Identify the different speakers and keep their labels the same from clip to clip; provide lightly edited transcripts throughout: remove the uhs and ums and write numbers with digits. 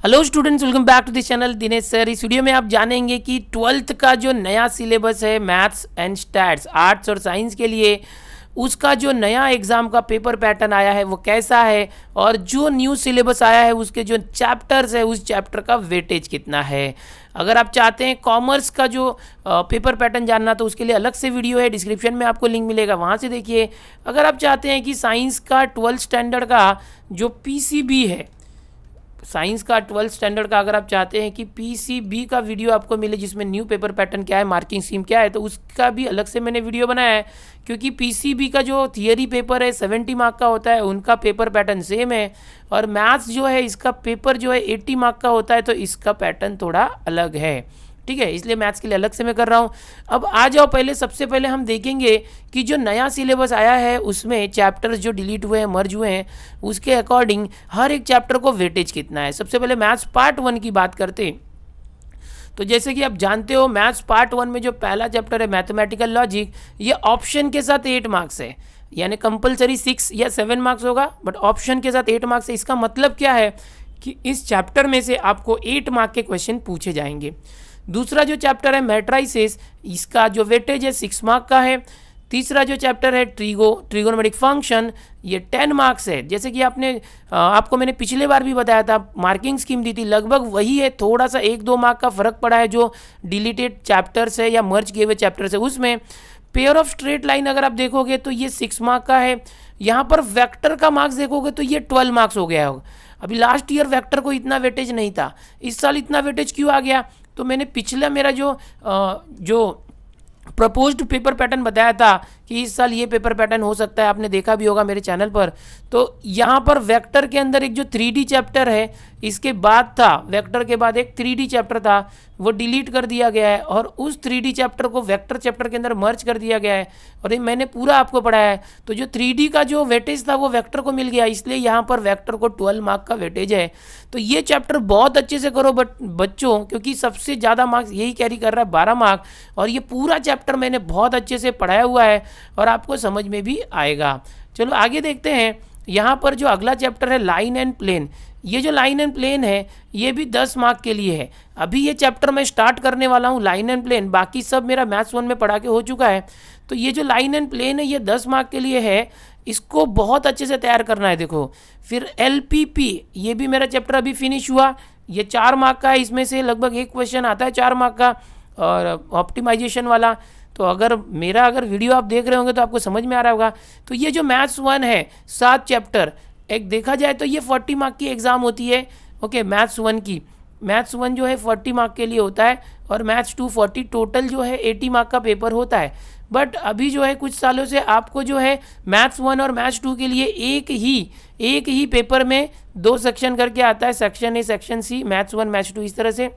Speaker 1: Hello students, welcome back to this channel Dinesh sir. इस video में आप जानेंगे कि 12th का जो नया सिलेबस है मैथ्स एंड स्टैट्स, आर्ट्स और साइंस के लिए, उसका जो नया एग्ज़ाम का पेपर पैटर्न आया है वो कैसा है, और जो न्यू सिलेबस आया है उसके जो चैप्टर्स है उस चैप्टर का वेटेज कितना है। अगर आप चाहते हैं कॉमर्स का जो पेपर पैटर्न जानना तो उसके लिए अलग से वीडियो है, डिस्क्रिप्शन में आपको लिंक मिलेगा, वहाँ से देखिए। अगर आप चाहते हैं कि साइंस का 12th स्टैंडर्ड का जो पीसीबी है, साइंस का 12th स्टैंडर्ड का अगर आप चाहते हैं कि पीसीबी का वीडियो आपको मिले जिसमें न्यू पेपर पैटर्न क्या है, मार्किंग स्कीम क्या है, तो उसका भी अलग से मैंने वीडियो बनाया है। क्योंकि पीसीबी का जो थियरी पेपर है 70 मार्क का होता है, उनका पेपर पैटर्न सेम है, और मैथ्स जो है इसका पेपर जो है 80 मार्क का होता है, तो इसका पैटर्न थोड़ा अलग है। ठीक है, इसलिए मैथ्स के लिए अलग से मैं कर रहा हूँ। अब आ जाओ, पहले सबसे पहले हम देखेंगे कि जो नया सिलेबस आया है उसमें चैप्टर्स जो डिलीट हुए हैं, मर्ज हुए हैं, उसके अकॉर्डिंग हर एक चैप्टर को वेटेज कितना है। सबसे पहले मैथ्स पार्ट 1 की बात करते हैं। तो जैसे कि आप जानते हो, मैथ्स पार्ट 1 में जो पहला चैप्टर है मैथमेटिकल लॉजिक, ये ऑप्शन के साथ 8 मार्क्स है, यानी कंपलसरी 6 या 7 मार्क्स होगा, बट ऑप्शन के साथ 8 मार्क्स है। इसका मतलब क्या है कि इस चैप्टर में से आपको 8 मार्क के क्वेश्चन पूछे जाएंगे। दूसरा जो चैप्टर है मैट्राइसिस, इसका जो वेटेज है 6 मार्क का है। तीसरा जो चैप्टर है ट्रिगोनोमेट्रिक फंक्शन, ये 10 मार्क्स है। जैसे कि आपको मैंने पिछले बार भी बताया था, मार्किंग स्कीम दी थी, लगभग वही है, थोड़ा सा 1-2 मार्क का फर्क पड़ा है जो डिलीटेड चैप्टर्स है या मर्ज किए हुए चैप्टर्स है उसमें। पेयर ऑफ स्ट्रेट लाइन अगर आप देखोगे तो ये 6 मार्क का है। यहाँ पर वेक्टर का मार्क्स देखोगे तो ये 12 मार्क्स हो गया होगा। अभी लास्ट ईयर वेक्टर को इतना वेटेज नहीं था, इस साल इतना वेटेज क्यों आ गया? तो मैंने पिछला मेरा जो प्रपोज्ड पेपर पैटर्न बताया था कि इस साल ये पेपर पैटर्न हो सकता है, आपने देखा भी होगा मेरे चैनल पर। तो यहाँ पर वेक्टर के अंदर एक जो 3D चैप्टर है, इसके बाद था वेक्टर के बाद एक 3D चैप्टर था, वो डिलीट कर दिया गया है और उस 3D चैप्टर को वेक्टर चैप्टर के अंदर मर्ज कर दिया गया है, और ये मैंने पूरा आपको पढ़ाया है। तो जो 3D का जो वेटेज था वो वेक्टर को मिल गया, इसलिए यहाँ पर वेक्टर को 12 मार्क का वेटेज है। तो ये चैप्टर बहुत अच्छे से करो बच्चों, क्योंकि सबसे ज़्यादा मार्क्स यही कैरी कर रहा है, 12 मार्क, और ये पूरा चैप्टर मैंने बहुत अच्छे से पढ़ाया हुआ है और आपको समझ में भी आएगा। चलो आगे देखते हैं। यहाँ पर जो अगला चैप्टर है लाइन एंड प्लेन, ये जो लाइन एंड प्लेन है ये भी 10 मार्क के लिए है। अभी ये चैप्टर मैं स्टार्ट करने वाला हूँ, लाइन एंड प्लेन, बाकी सब मेरा मैथ्स 1 में पढ़ा के हो चुका है। तो ये जो लाइन एंड प्लेन है ये 10 मार्क के लिए है, इसको बहुत अच्छे से तैयार करना है। देखो, फिर LPP, ये भी मेरा चैप्टर अभी फिनिश हुआ, ये 4 मार्क का है, इसमें से लगभग एक क्वेश्चन आता है 4 मार्क का, और ऑप्टिमाइजेशन वाला। तो अगर वीडियो आप देख रहे होंगे तो आपको समझ में आ रहा होगा। तो ये जो मैथ्स 1 है 7 चैप्टर, एक देखा जाए तो ये 40 मार्क की एग्ज़ाम होती है। ओके, मैथ्स 1 जो है 40 मार्क के लिए होता है, और मैथ्स 2 40, टोटल जो है 80 मार्क का पेपर होता है। बट अभी जो है कुछ सालों से आपको जो है मैथ्स 1 और मैथ्स 2 के लिए एक ही पेपर में 2 सेक्शन करके आता है, section A section C, maths 1 maths 2 इस तरह से,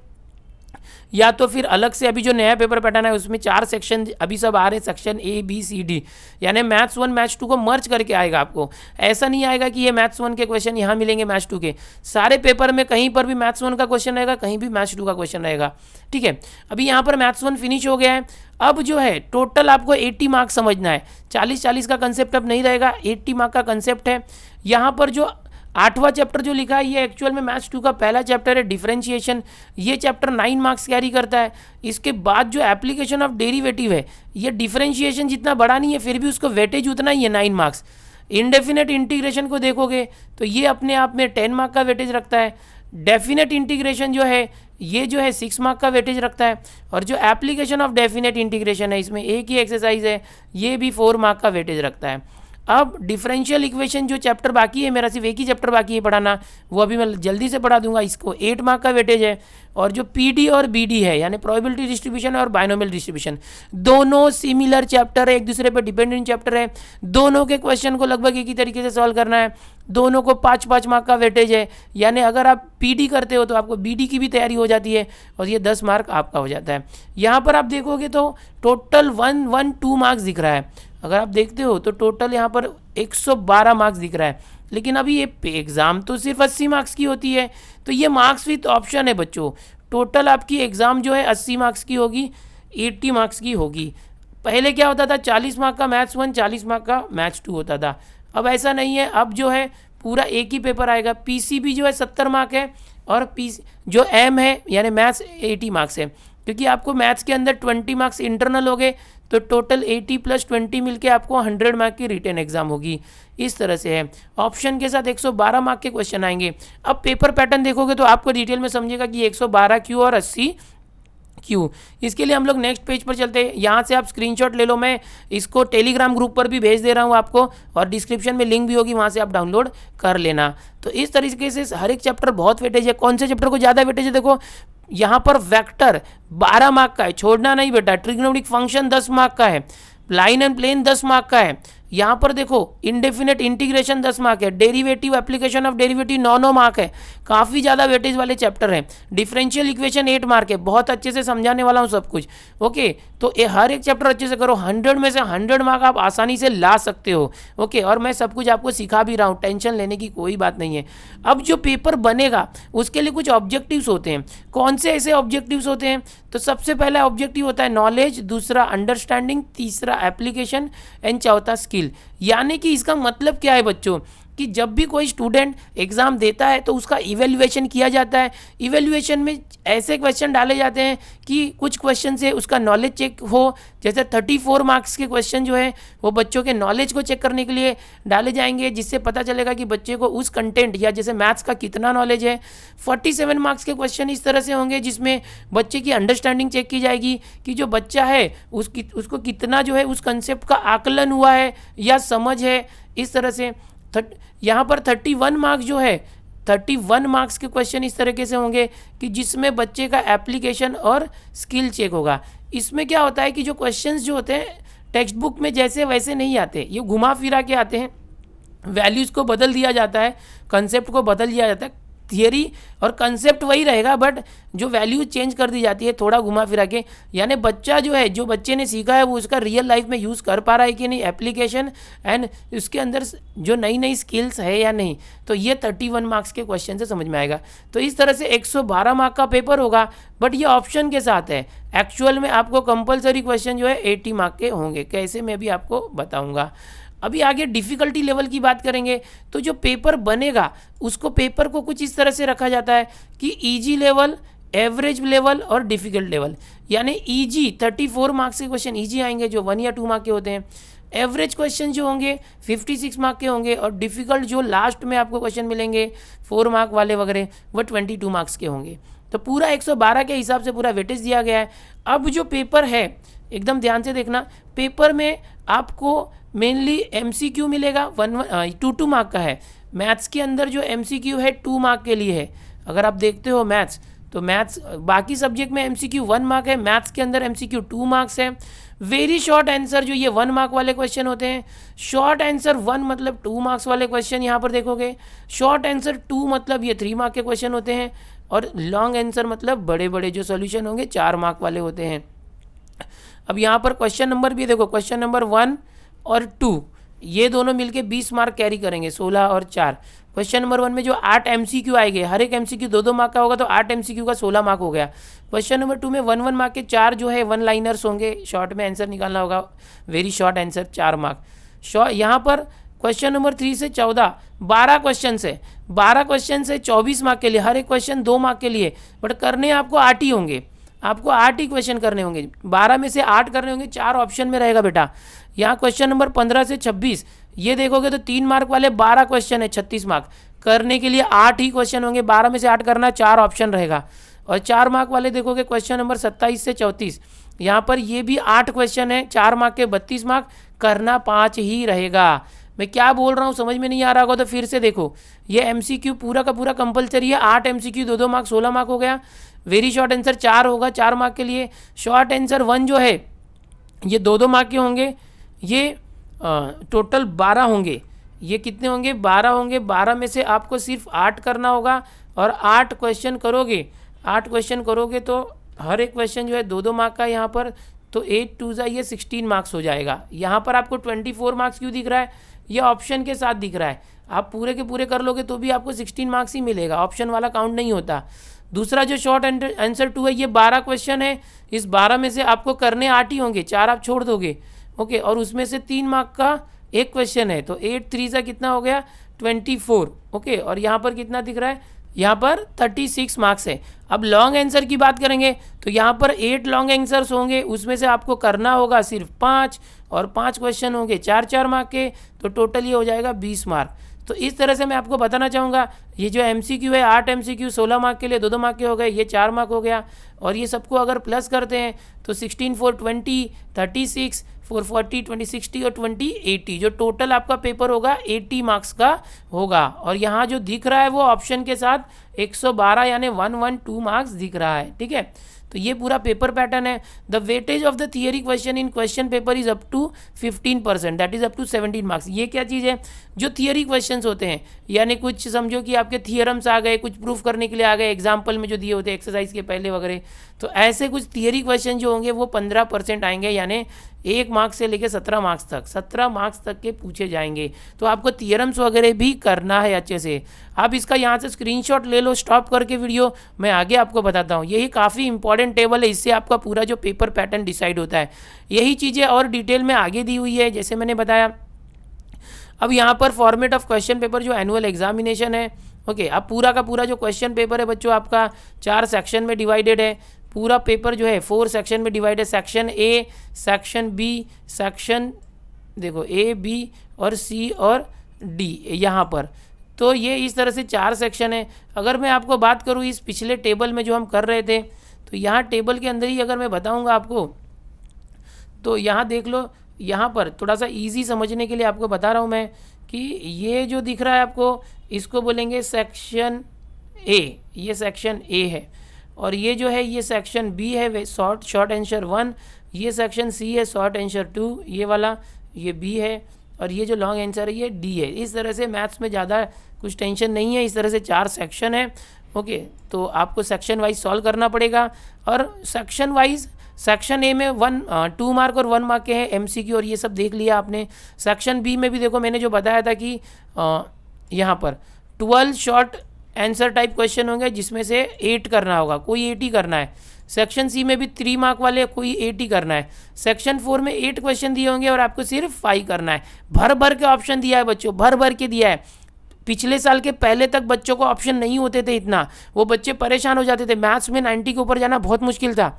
Speaker 1: या तो फिर अलग से अभी जो नया पेपर पैटर्न है उसमें 4 सेक्शन अभी सब आ रहे हैं, section A B C D, यानी मैथ्स 1 मैथ्स 2 को मर्ज करके आएगा। आपको ऐसा नहीं आएगा कि ये मैथ्स 1 के क्वेश्चन यहाँ मिलेंगे मैथ्स 2 के, सारे पेपर में कहीं पर भी मैथ्स 1 का क्वेश्चन रहेगा, कहीं भी मैथ्स 2 का क्वेश्चन रहेगा। ठीक है, अभी यहाँ पर मैथ्स 1 फिनिश हो गया है। अब जो है टोटल आपको 80 मार्क समझना है, 40-40 का कंसेप्ट अब नहीं रहेगा, 80 मार्क का कंसेप्ट है। यहाँ पर जो 8वां चैप्टर जो लिखा है ये एक्चुअल में मैथ्स 2 का पहला चैप्टर है, डिफरेंशिएशन। ये चैप्टर 9 मार्क्स कैरी करता है। इसके बाद जो एप्लीकेशन ऑफ डेरिवेटिव है, ये डिफरेंशिएशन जितना बड़ा नहीं है फिर भी उसको वेटेज उतना ही है, 9 मार्क्स। इनडेफिनेट इंटीग्रेशन को देखोगे तो ये अपने आप में 10 मार्क का वेटेज रखता है। डेफिनेट इंटीग्रेशन जो है ये जो है 6 मार्क का वेटेज रखता है, और जो एप्लीकेशन ऑफ डेफिनेट इंटीग्रेशन है इसमें एक ही एक्सरसाइज है, ये भी 4 मार्क का वेटेज रखता है। अब डिफरेंशियल इक्वेशन जो चैप्टर बाकी है, मेरा सिर्फ एक ही चैप्टर बाकी है पढ़ाना, वो अभी मैं जल्दी से पढ़ा दूंगा, इसको 8 मार्क का वेटेज है। और जो PD और BD है, यानी प्रोबेबिलिटी डिस्ट्रीब्यूशन और बाइनोमियल डिस्ट्रीब्यूशन, दोनों सिमिलर चैप्टर है, एक दूसरे पर डिपेंडेंट चैप्टर है, दोनों के क्वेश्चन को लगभग एक ही तरीके से सॉल्व करना है, दोनों को 5-5 मार्क का वेटेज है। यानी अगर आप PD करते हो तो आपको BD की भी तैयारी हो जाती है, और ये 10 मार्क आपका हो जाता है। यहाँ पर आप देखोगे तो टोटल 112 मार्क्स दिख रहा है। अगर आप देखते हो तो टोटल यहाँ पर 112 मार्क्स दिख रहा है, लेकिन अभी ये एग्ज़ाम तो सिर्फ 80 मार्क्स की होती है। तो ये मार्क्स विथ ऑप्शन है बच्चों, टोटल आपकी एग्ज़ाम जो है 80 मार्क्स की होगी, 80 मार्क्स की होगी। पहले क्या होता था, 40 मार्क का मैथ्स 1, 40 मार्क का मैथ्स 2 होता था। अब ऐसा नहीं है, अब जो है पूरा एक ही पेपर आएगा। पीसीबी जो है 70 मार्क है, और पी जो एम है यानी मैथ्स 80 मार्क्स है, क्योंकि आपको मैथ्स के अंदर 20 मार्क्स इंटरनल हो गए, तो टोटल 80 + 20 मिलके आपको 100 मार्क की रिटन एग्जाम होगी। इस तरह से है। ऑप्शन के साथ 112 मार्क के क्वेश्चन आएंगे। अब पेपर पैटर्न देखोगे तो आपको डिटेल में समझेगा कि 112 क्यों और 80 क्यों। इसके लिए हम लोग नेक्स्ट पेज पर चलते हैं। यहाँ से आप स्क्रीनशॉट ले लो, मैं इसको टेलीग्राम ग्रुप पर भी भेज दे रहा हूँ आपको, और डिस्क्रिप्शन में लिंक भी होगी, वहाँ से आप डाउनलोड कर लेना। तो इस तरीके से हर एक चैप्टर बहुत वेटेज है। कौन से चैप्टर को ज़्यादा वेटेज है, देखो यहाँ पर वेक्टर 12 मार्क का है, छोड़ना नहीं बेटा। ट्रिग्नोमेट्रिक फंक्शन 10 मार्क का है, लाइन एंड प्लेन 10 मार्क का है। यहाँ पर देखो इंडेफिनेट इंटीग्रेशन 10 मार्क है, derivative application of derivative 9 mark है। काफ़ी ज़्यादा वेटेज वाले चैप्टर हैं। डिफरेंशियल इक्वेशन 8 मार्क है, बहुत अच्छे से समझाने वाला हूँ सब कुछ। ओके, तो ये हर एक चैप्टर अच्छे से करो, 100 में से 100 मार्क आप आसानी से ला सकते हो। ओके, और मैं सब कुछ आपको सिखा भी रहा हूँ, टेंशन लेने की कोई बात नहीं है। अब जो पेपर बनेगा उसके लिए कुछ ऑब्जेक्टिव्स होते हैं। कौन से ऐसे ऑब्जेक्टिव्स होते हैं, तो सबसे पहला ऑब्जेक्टिव होता है नॉलेज, दूसरा अंडरस्टैंडिंग, तीसरा एप्लीकेशन एंड चौथा स्किल। यानी कि इसका मतलब क्या है बच्चों, कि जब भी कोई स्टूडेंट एग्ज़ाम देता है तो उसका इवैल्यूएशन किया जाता है। इवैल्यूएशन में ऐसे क्वेश्चन डाले जाते हैं कि कुछ क्वेश्चन से उसका नॉलेज चेक हो, जैसे 34 मार्क्स के क्वेश्चन जो है वो बच्चों के नॉलेज को चेक करने के लिए डाले जाएंगे, जिससे पता चलेगा कि बच्चे को उस कंटेंट या जैसे मैथ्स का कितना नॉलेज है। 47 मार्क्स के क्वेश्चन इस तरह से होंगे जिसमें बच्चे की अंडरस्टैंडिंग चेक की जाएगी कि जो बच्चा है उसको कितना जो है उस कंसेप्ट का आकलन हुआ है या समझ है। इस तरह से यहाँ पर 31 मार्क्स जो है, 31 मार्क्स के क्वेश्चन इस तरीके से होंगे कि जिसमें बच्चे का एप्लीकेशन और स्किल चेक होगा। इसमें क्या होता है कि जो क्वेश्चंस जो होते हैं टेक्स्ट बुक में जैसे वैसे नहीं आते, ये घुमा फिरा के आते हैं। वैल्यूज़ को बदल दिया जाता है, कंसेप्ट को बदल दिया जाता है। थियरी और कंसेप्ट वही रहेगा, बट जो वैल्यू चेंज कर दी जाती है थोड़ा घुमा फिरा के। यानी बच्चा जो है, जो बच्चे ने सीखा है वो उसका रियल लाइफ में यूज़ कर पा रहा है कि नहीं, एप्लीकेशन एंड उसके अंदर जो नई नई स्किल्स है या नहीं। तो ये 31 मार्क्स के क्वेश्चन से समझ में आएगा। तो इस तरह से 112 मार्क का पेपर होगा, बट ये ऑप्शन के साथ है। एक्चुअल में आपको कंपलसरी क्वेश्चन जो है 80 मार्क के होंगे। कैसे, मैं भी आपको बताऊँगा। अभी आगे डिफ़िकल्टी लेवल की बात करेंगे। तो जो पेपर बनेगा उसको, पेपर को कुछ इस तरह से रखा जाता है कि इजी लेवल, एवरेज लेवल और डिफ़िकल्ट लेवल। यानी इजी 34 मार्क्स के क्वेश्चन इजी आएंगे जो 1 या 2 मार्क के होते हैं। एवरेज क्वेश्चन जो होंगे 56 मार्क के होंगे, और डिफ़िकल्ट जो लास्ट में आपको क्वेश्चन मिलेंगे 4 मार्क वाले वगैरह, वो 22 मार्क्स के होंगे। तो पूरा 112 के हिसाब से पूरा वेटेज दिया गया है। अब जो पेपर है, एकदम ध्यान से देखना, पेपर में आपको मेनली MCQ मिलेगा, 2 मार्क का है। मैथ्स के अंदर जो MCQ है 2 मार्क के लिए है। अगर आप देखते हो मैथ्स, तो मैथ्स बाकी सब्जेक्ट में MCQ 1 मार्क है, मैथ्स के अंदर MCQ 2 मार्क्स है। वेरी शॉर्ट आंसर जो ये 1 मार्क वाले क्वेश्चन होते हैं, शॉर्ट आंसर 1 मतलब 2 मार्क्स वाले क्वेश्चन यहाँ पर देखोगे, शॉर्ट आंसर 2 मतलब ये 3 मार्क के क्वेश्चन होते हैं, और लॉन्ग आंसर मतलब बड़े बड़े जो सोल्यूशन होंगे 4 मार्क वाले होते हैं। अब यहाँ पर क्वेश्चन नंबर भी देखो, क्वेश्चन नंबर 1 और 2 ये दोनों मिलके 20 मार्क कैरी करेंगे, 16 और 4। क्वेश्चन नंबर 1 में जो 8 MCQ आएंगे, हर एक MCQ 2-2 मार्क का होगा, तो 8 MCQ का 16 मार्क हो गया। क्वेश्चन नंबर 2 में 1-1 मार्क के 4 जो है 1 लाइनर्स होंगे, शॉर्ट में आंसर निकालना होगा, वेरी शॉर्ट आंसर 4 मार्क। यहाँ पर क्वेश्चन नंबर 3 से 14 12 क्वेश्चन है, 12 क्वेश्चन से 24 मार्क के लिए, हर एक क्वेश्चन 2 मार्क के लिए, बट करने आपको 8 ही होंगे, आपको 8 ही क्वेश्चन करने होंगे। 12 में से 8 करने होंगे, 4 ऑप्शन में रहेगा बेटा। यहाँ क्वेश्चन नंबर 15 से 26 ये देखोगे तो 3 मार्क वाले 12 क्वेश्चन है, 36 मार्क। करने के लिए 8 ही क्वेश्चन होंगे, 12 में से 8 करना, 4 ऑप्शन रहेगा। और 4 मार्क वाले देखोगे क्वेश्चन नंबर 27 से 34, यहाँ पर ये भी 8 क्वेश्चन है, 4 मार्क के 32 मार्क, करना 5 ही रहेगा। मैं क्या बोल रहा हूँ समझ में नहीं आ रहा होगा तो फिर से देखो, ये MCQ पूरा का पूरा कंपलसरी है। 8 MCQ 2-2 मार्क, 16 मार्क हो गया। वेरी शॉर्ट आंसर 4 होगा, 4 मार्क के लिए। शॉर्ट आंसर 1 जो है ये 2-2 मार्क के होंगे, ये टोटल 12 होंगे। ये कितने होंगे? 12 होंगे। 12 में से आपको सिर्फ 8 करना होगा, और 8 क्वेश्चन करोगे, 8 क्वेश्चन करोगे तो हर एक क्वेश्चन जो है 2-2 मार्क का यहाँ पर, तो 8 2 ये 16 मार्क्स हो जाएगा। यहाँ पर आपको 24 मार्क्स क्यों दिख रहा है? ये ऑप्शन के साथ दिख रहा है। आप पूरे के पूरे कर लोगे तो भी आपको 16 मार्क्स ही मिलेगा, ऑप्शन वाला काउंट नहीं होता। दूसरा जो शॉर्ट आंसर 2 है, ये 12 क्वेश्चन है, इस 12 में से आपको करने 8 ही होंगे, 4 आप छोड़ दोगे। ओके, और उसमें से 3 मार्क का एक क्वेश्चन है, तो 8 3 कितना हो गया? 24। ओके, और यहाँ पर कितना दिख रहा है? यहाँ पर 36 मार्क्स है। अब लॉन्ग आंसर की बात करेंगे तो यहाँ पर 8 लॉन्ग आंसर्स होंगे, उसमें से आपको करना होगा सिर्फ 5 और 5 क्वेश्चन होंगे 4-4 मार्क के, तो टोटल ये हो जाएगा 20 मार्क। तो इस तरह से मैं आपको बताना चाहूँगा ये जो MCQ है 8 MCQ 16 मार्क के लिए 2-2 मार्क के हो गए, ये 4 मार्क हो गया। और ये सबको अगर प्लस करते हैं तो 16 4 20 36 4 40 20 60 और 20 80, जो टोटल आपका पेपर होगा 80 मार्क्स का होगा। और यहाँ जो दिख रहा है वो ऑप्शन के साथ 112 यानी 112 मार्क्स दिख रहा है, ठीक है। तो ये पूरा पेपर पैटर्न है। The weightage of the theory question in question paper is up to 15%, that is up to 17 marks. ये क्या चीज़ है, जो थियरी क्वेश्चंस होते हैं, यानी कुछ समझो कि आपके थियरम्स आ गए, कुछ प्रूफ करने के लिए आ गए, एग्जाम्पल में जो दिए होते हैं एक्सरसाइज के पहले वगैरह, तो ऐसे कुछ थियरी क्वेश्चन जो होंगे वो 15% आएंगे, यानी 1 मार्क्स से लेकर 17 मार्क्स तक, 17 मार्क्स तक के पूछे जाएंगे। तो आपको थियरम्स वगैरह भी करना है अच्छे से। आप इसका यहाँ से स्क्रीनशॉट ले लो, स्टॉप करके वीडियो, मैं आगे आपको बताता हूँ। यही काफ़ी इंपॉर्टेंट टेबल है, इससे आपका पूरा जो पेपर पैटर्न डिसाइड होता है। यही चीज़ें और डिटेल में आगे दी हुई है जैसे मैंने बताया। अब यहाँ पर फॉर्मेट ऑफ क्वेश्चन पेपर जो एनुअल एग्जामिनेशन है, ओके, अब पूरा का पूरा जो क्वेश्चन पेपर है बच्चों आपका 4 सेक्शन में डिवाइडेड है। पूरा पेपर जो है 4 सेक्शन में डिवाइड है। Section A, section B, section देखो A, B और C और D यहाँ पर। तो ये इस तरह से 4 सेक्शन है। अगर मैं आपको बात करूँ इस पिछले टेबल में जो हम कर रहे थे, तो यहाँ टेबल के अंदर ही अगर मैं बताऊँगा आपको, तो यहाँ देख लो, यहाँ पर थोड़ा सा इजी समझने के लिए आपको बता रहा हूँ मैं कि ये जो दिख रहा है आपको, इसको बोलेंगे सेक्शन ए, ये सेक्शन ए है। और ये जो है ये सेक्शन बी है, शॉर्ट आंसर 1, ये सेक्शन सी है शॉर्ट आंसर 2, ये वाला ये बी है, और ये जो लॉन्ग आंसर है ये डी है। इस तरह से मैथ्स में ज़्यादा कुछ टेंशन नहीं है। इस तरह से 4 सेक्शन है, ओके। तो आपको सेक्शन वाइज सॉल्व करना पड़ेगा। और सेक्शन वाइज सेक्शन ए में 2 मार्क और 1 मार्क के हैं MCQ, और ये सब देख लिया आपने। सेक्शन बी में भी देखो मैंने जो बताया था कि यहाँ पर 12 शॉर्ट आंसर टाइप क्वेश्चन होंगे जिसमें से 8 करना होगा, कोई 8 ही करना है। सेक्शन सी में भी 3 मार्क वाले कोई 8 ही करना है। सेक्शन 4 में 8 क्वेश्चन दिए होंगे और आपको सिर्फ 5 करना है। भर भर के ऑप्शन दिया है बच्चों, भर भर के दिया है। पिछले साल के पहले तक बच्चों को ऑप्शन नहीं होते थे इतना, वो बच्चे परेशान हो जाते थे। मैथ्स में 90 के ऊपर जाना बहुत मुश्किल था।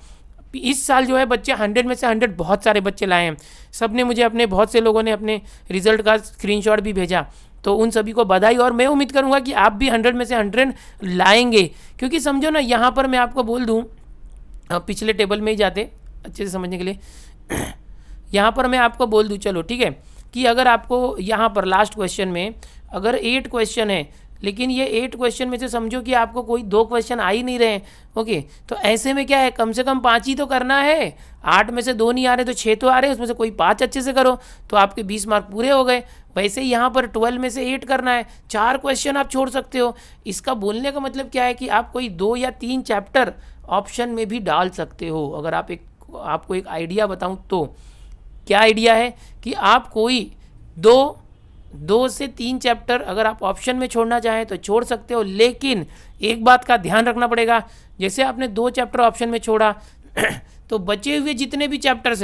Speaker 1: इस साल जो है बच्चे 100 में से 100 बहुत सारे बच्चे लाए हैं। सब ने मुझे अपने बहुत से लोगों ने अपने रिजल्ट का स्क्रीनशॉट भी भेजा, तो उन सभी को बधाई। और मैं उम्मीद करूंगा कि आप भी 100 में से 100 लाएंगे, क्योंकि समझो ना, यहाँ पर मैं आपको बोल दूँ, पिछले टेबल में ही जाते अच्छे से समझने के लिए। यहाँ पर मैं आपको बोल दूँ, चलो ठीक है, कि अगर आपको यहाँ पर लास्ट क्वेश्चन में अगर 8 क्वेश्चन है, लेकिन ये 8 क्वेश्चन में से समझो कि आपको कोई 2 क्वेश्चन आ ही नहीं रहे, ओके, तो ऐसे में क्या है, कम से कम 5 ही तो करना है। 8 में से 2 नहीं आ रहे तो 6 तो आ रहे, उसमें से कोई 5 अच्छे से करो तो आपके 20 मार्क पूरे हो गए। वैसे ही यहाँ पर 12 में से 8 करना है, 4 क्वेश्चन आप छोड़ सकते हो। इसका बोलने का मतलब क्या है कि आप कोई 2 या 3 चैप्टर ऑप्शन में भी डाल सकते हो। अगर आपको एक आइडिया बताऊँ तो क्या आइडिया है कि आप कोई 2 से 3 चैप्टर अगर आप ऑप्शन में छोड़ना चाहें तो छोड़ सकते हो। लेकिन एक बात का ध्यान रखना पड़ेगा, जैसे आपने 2 चैप्टर ऑप्शन में छोड़ा तो बचे हुए जितने भी चैप्टर्स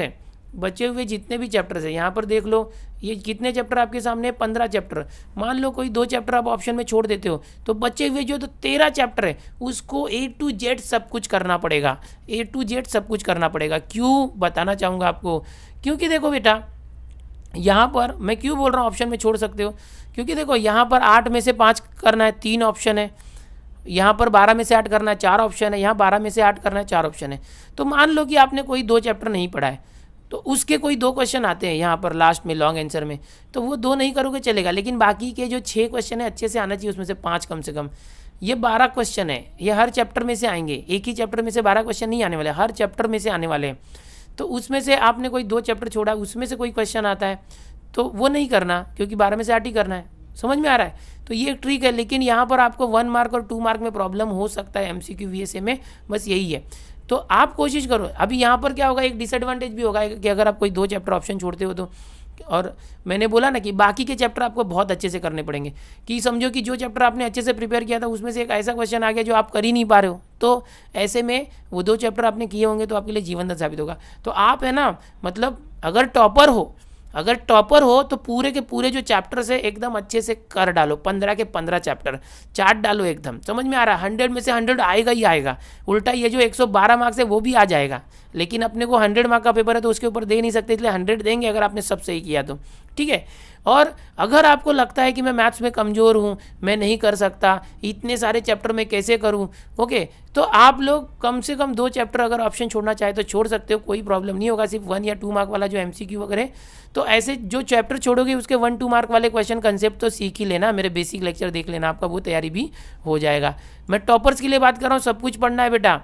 Speaker 1: हैं, यहाँ पर देख लो, ये कितने चैप्टर आपके सामने, 15 चैप्टर। मान लो कोई 2 चैप्टर आप ऑप्शन में छोड़ देते हो, तो बचे हुए जो 13 चैप्टर है उसको A to Z सब कुछ करना पड़ेगा, A to Z सब कुछ करना पड़ेगा। क्यों, बताना चाहूँगा आपको। क्योंकि देखो बेटा, यहाँ पर मैं क्यों बोल रहा हूँ ऑप्शन में छोड़ सकते हो, क्योंकि देखो यहाँ पर 8 में से 5 करना है, 3 ऑप्शन है। यहाँ पर 12 में से 8 करना है, 4 ऑप्शन है। यहाँ 12 में से 8 करना है, 4 ऑप्शन है। तो मान लो कि आपने कोई 2 चैप्टर नहीं पढ़ा है, तो उसके कोई 2 क्वेश्चन आते हैं यहाँ पर लास्ट में लॉन्ग आंसर में, तो वो 2 नहीं करोगे चलेगा, लेकिन बाकी के जो 6 क्वेश्चन है अच्छे से आना चाहिए, उसमें से 5 कम से कम। ये 12 क्वेश्चन है, ये हर चैप्टर में से आएंगे, एक ही चैप्टर में से 12 क्वेश्चन नहीं आने वाले, हर चैप्टर में से आने वाले हैं। तो उसमें से आपने कोई 2 चैप्टर छोड़ा, उसमें से कोई क्वेश्चन आता है तो वो नहीं करना, क्योंकि 12 में से 8 ही करना है। समझ में आ रहा है? तो ये एक ट्रिक है। लेकिन यहाँ पर आपको 1 मार्क और 2 मार्क में प्रॉब्लम हो सकता है MCQ VSA में, बस यही है। तो आप कोशिश करो। अभी यहाँ पर क्या होगा, एक डिसएडवांटेज भी होगा कि अगर आप कोई 2 चैप्टर ऑप्शन छोड़ते हो तो, और मैंने बोला ना कि बाकी के चैप्टर आपको बहुत अच्छे से करने पड़ेंगे। कि समझो कि जो चैप्टर आपने अच्छे से प्रिपेयर किया था उसमें से एक ऐसा क्वेश्चन आ गया जो आप कर ही नहीं पा रहे हो, तो ऐसे में वो 2 चैप्टर आपने किए होंगे तो आपके लिए जीवनदान साबित होगा। तो आप है ना, मतलब अगर टॉपर हो अगर टॉपर हो तो पूरे के पूरे जो चैप्टर्स है एकदम अच्छे से कर डालो, 15 के 15 चैप्टर चार्ट डालो एकदम। समझ में आ रहा है? 100 में से 100 आएगा ही आएगा। उल्टा ये जो 112 मार्क्स है वो भी आ जाएगा, लेकिन अपने को 100 मार्क का पेपर है तो उसके ऊपर दे नहीं सकते, इसलिए 100 देंगे अगर आपने सब सही किया तो। ठीक है। और अगर आपको लगता है कि मैं मैथ्स में कमज़ोर हूँ, मैं नहीं कर सकता, इतने सारे चैप्टर मैं कैसे करूँ, ओके, तो आप लोग कम से कम 2 चैप्टर अगर ऑप्शन छोड़ना चाहे तो छोड़ सकते हो, कोई प्रॉब्लम नहीं होगा। सिर्फ 1 या 2 मार्क वाला जो MCQ वगैरह, तो ऐसे जो चैप्टर छोड़ोगे उसके 1-2 मार्क वाले क्वेश्चन कंसेप्ट तो सीख ही लेना, मेरे बेसिक लेक्चर देख लेना, आपका वो तैयारी भी हो जाएगा। मैं टॉपर्स के लिए बात कर रहा हूँ, सब कुछ पढ़ना है बेटा।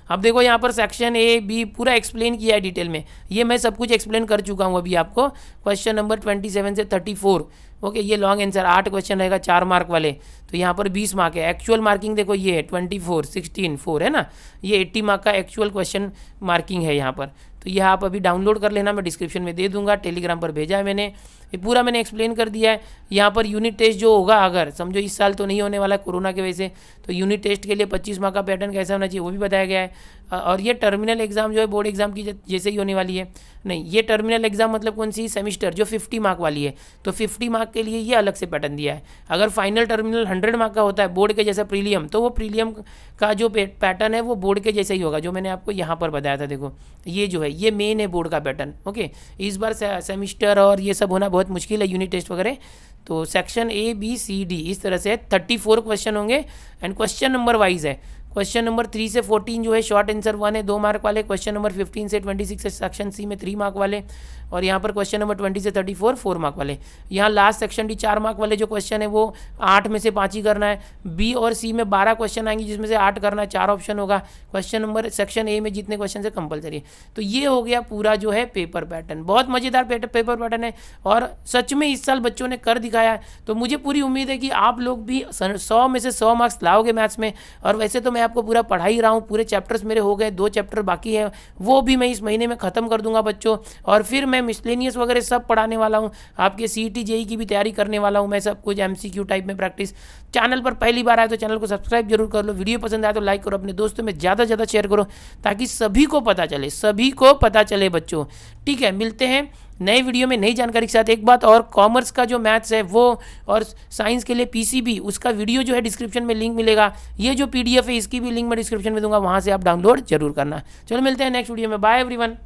Speaker 1: अब देखो यहाँ पर सेक्शन ए बी पूरा एक्सप्लेन किया है डिटेल में, ये मैं सब कुछ एक्सप्लेन कर चुका हूँ अभी आपको। क्वेश्चन नंबर 27 से 34, ओके, ये लॉन्ग आंसर 8 क्वेश्चन रहेगा 4 मार्क वाले, तो यहाँ पर 20 मार्क है। एक्चुअल मार्किंग देखो ये है 24, 16, 4 है ना, ये 80 मार्क का एक्चुअल क्वेश्चन मार्किंग है यहाँ पर। तो यह आप अभी डाउनलोड कर लेना, मैं डिस्क्रिप्शन में दे दूंगा, टेलीग्राम पर भेजा है मैंने, ये पूरा मैंने एक्सप्लेन कर दिया है। यहाँ पर यूनिट टेस्ट जो होगा, अगर समझो इस साल तो नहीं होने वाला कोरोना की वजह से, तो यूनिट टेस्ट के लिए 25 मार्क का पैटर्न कैसा होना चाहिए वो भी बताया गया है। और ये टर्मिनल एग्जाम जो है बोर्ड एग्जाम की जैसे ही होने वाली है। नहीं, ये टर्मिनल एग्जाम मतलब कौन सी, सेमिस्टर जो 50 मार्क वाली है, तो 50 मार्क के लिए ये अलग से पैटर्न दिया है। अगर फाइनल टर्मिनल 100 मार्क का होता है बोर्ड के जैसा प्रीलियम, तो वो प्रीलियम का जो पैटर्न है वो बोर्ड के जैसा ही होगा, जो मैंने आपको यहाँ पर बताया था। देखो ये जो है ये मेन है बोर्ड का पैटर्न, ओके। इस बार सेमिस्टर और ये सब होना बहुत मुश्किल है, यूनिट टेस्ट वगैरह। तो section A B C D इस तरह से 34 क्वेश्चन होंगे, एंड क्वेश्चन नंबर वाइज है। क्वेश्चन नंबर 3 से 14 जो है शॉर्ट आंसर 1 है 2 मार्क वाले, क्वेश्चन नंबर 15 से 26 है सेक्शन सी में 3 मार्क वाले, और यहाँ पर क्वेश्चन नंबर 20 से 34 4 मार्क वाले। यहाँ लास्ट सेक्शन डी 4 मार्क वाले जो क्वेश्चन है वो 8 में से 5 ही करना है। बी और सी में 12 क्वेश्चन आएंगे जिसमें से 8 करना है, 4 ऑप्शन होगा। क्वेश्चन नंबर सेक्शन ए में जितने क्वेश्चन है कंपलसरी। तो ये हो गया पूरा जो है पेपर पैटर्न, बहुत मज़ेदार पेपर पैटर्न है, और सच में इस साल बच्चों ने कर दिखाया है। तो मुझे पूरी उम्मीद है कि आप लोग भी 100 में से 100 मार्क्स लाओगे मैथ्स में। और वैसे तो मैं आपको पूरा पढ़ा ही रहा हूँ, पूरे चैप्टर्स मेरे हो गए, 2 चैप्टर बाकी हैं, वो भी मैं इस महीने में ख़त्म कर दूंगा बच्चों। और फिर मैं मिसलेनियस वगैरह सब पढ़ाने वाला हूँ, आपके CET JEE की भी तैयारी करने वाला हूँ मैं, सब कुछ MCQ टाइप में प्रैक्टिस। चैनल पर पहली बार आए तो चैनल को सब्सक्राइब जरूर कर लो, वीडियो पसंद आए तो लाइक करो, अपने दोस्तों में ज़्यादा से ज़्यादा शेयर करो, ताकि सभी को पता चले, सभी को पता चले बच्चों। ठीक है, मिलते हैं नए वीडियो में नई जानकारी के साथ। एक बात और, कॉमर्स का जो मैथ्स है वो, और साइंस के लिए PCB, उसका वीडियो जो है डिस्क्रिप्शन में लिंक मिलेगा। ये जो PDF है इसकी भी लिंक मैं डिस्क्रिप्शन में दूंगा, वहाँ से आप डाउनलोड जरूर करना। चलो मिलते हैं नेक्स्ट वीडियो में, बाय एवरीवन।